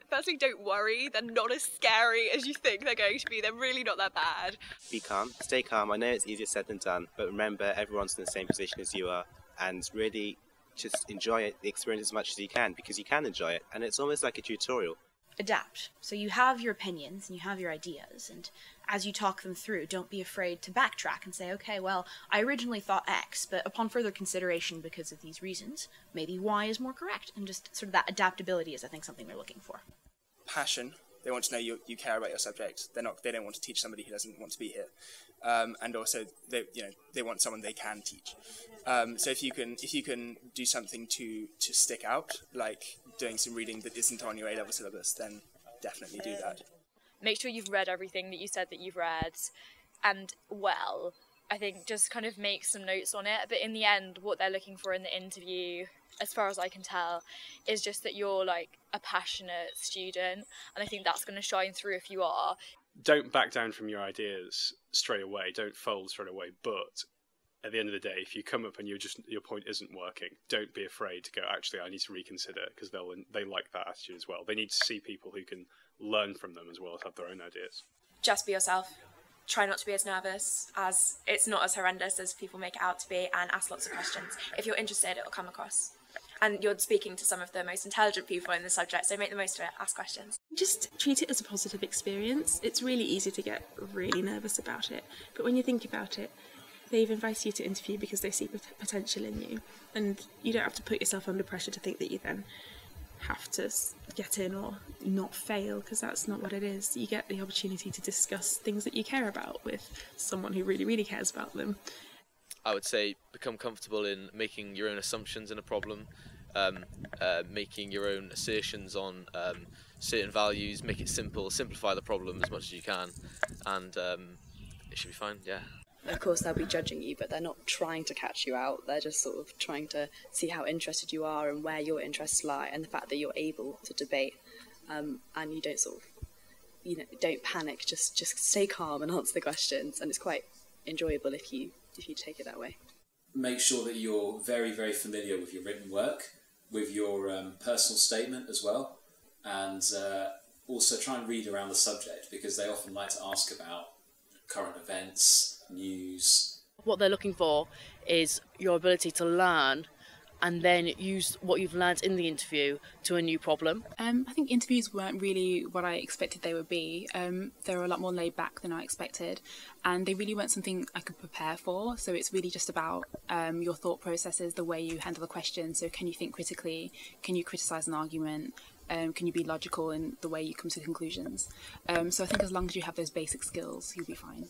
Firstly, don't worry. They're not as scary as you think they're going to be. They're really not that bad. Be calm, stay calm. I know it's easier said than done, but remember everyone's in the same position as you are, and really just enjoy the experience as much as you can, because you can enjoy it, and it's almost like a tutorial. Adapt. So you have your opinions and you have your ideas, and as you talk them through, don't be afraid to backtrack and say, okay, well, I originally thought X, but upon further consideration because of these reasons, maybe Y is more correct. And just sort of that adaptability is, I think, something they're looking for. Passion. They want to know you care about your subject. They don't want to teach somebody who doesn't want to be here. And also, they want someone they can teach. So if you can do something to stick out, like doing some reading that isn't on your A-level syllabus, then definitely do that. Make sure you've read everything that you said that you've read, and I think just kind of make some notes on it. But in the end, what they're looking for in the interview, as far as I can tell, is just that you're like a passionate student, and I think that's going to shine through if you are. Don't back down from your ideas straight away. Don't fold straight away. But at the end of the day, if you come up and your point isn't working, don't be afraid to go, actually, I need to reconsider, because they like that attitude as well. They need to see people who can learn from them as well as have their own ideas. Just be yourself. Try not to be as nervous, as it's not as horrendous as people make it out to be, and ask lots of questions. If you're interested, it'll come across. And you're speaking to some of the most intelligent people in the subject, so make the most of it, ask questions. Just treat it as a positive experience. It's really easy to get really nervous about it, but when you think about it, they've invited you to interview because they see potential in you, and you don't have to put yourself under pressure to think that you then have to get in or not fail, because that's not what it is. You get the opportunity to discuss things that you care about with someone who really, really cares about them. I would say become comfortable in making your own assumptions in a problem, making your own assertions on certain values, make it simple, simplify the problem as much as you can, and it should be fine, yeah. Of course they'll be judging you, but they're not trying to catch you out. They're just sort of trying to see how interested you are and where your interests lie, and the fact that you're able to debate, and you don't sort of, don't panic, just stay calm and answer the questions, and it's quite enjoyable if you take it that way. Make sure that you're very, very familiar with your written work, with your personal statement as well, and also try and read around the subject, because they often like to ask about current events, news. What they're looking for is your ability to learn and then use what you've learned in the interview to a new problem. I think interviews weren't really what I expected they would be. They were a lot more laid back than I expected, and they really weren't something I could prepare for. So it's really just about your thought processes, the way you handle the question. So can you think critically? Can you criticise an argument? Can you be logical in the way you come to conclusions? So I think as long as you have those basic skills, you'll be fine.